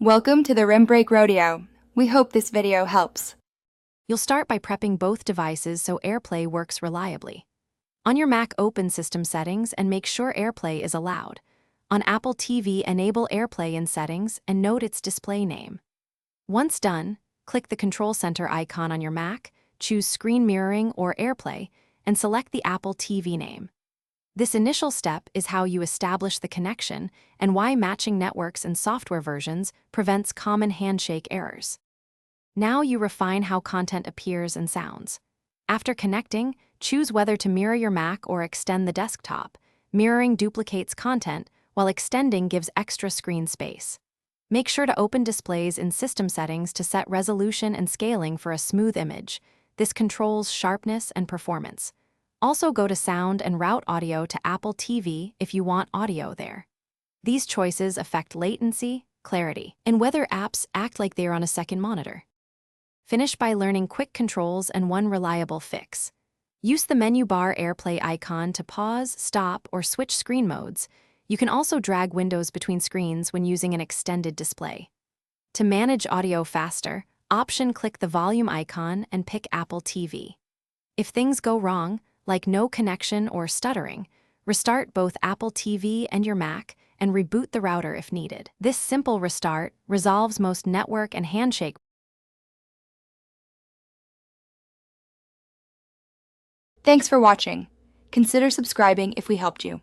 Welcome to the Rim Break Rodeo. We hope this video helps. You'll start by prepping both devices so AirPlay works reliably. On your Mac, open System Settings and make sure AirPlay is allowed. On Apple TV, enable AirPlay in Settings and note its display name. Once done, click the Control Center icon on your Mac, choose Screen Mirroring or AirPlay, and select the Apple TV name. This initial step is how you establish the connection and why matching networks and software versions prevents common handshake errors. Now you refine how content appears and sounds. After connecting, choose whether to mirror your Mac or extend the desktop. Mirroring duplicates content, while extending gives extra screen space. Make sure to open displays in System Settings to set resolution and scaling for a smooth image. This controls sharpness and performance. Also go to Sound and route audio to Apple TV if you want audio there. These choices affect latency, clarity, and whether apps act like they are on a second monitor. Finish by learning quick controls and one reliable fix. Use the menu bar AirPlay icon to pause, stop, or switch screen modes. You can also drag windows between screens when using an extended display. To manage audio faster, click the volume icon and pick Apple TV. If things go wrong, like no connection or stuttering, restart both Apple TV and your Mac and reboot the router if needed. This simple restart resolves most network and handshake. Thanks for watching. Consider subscribing if we helped you.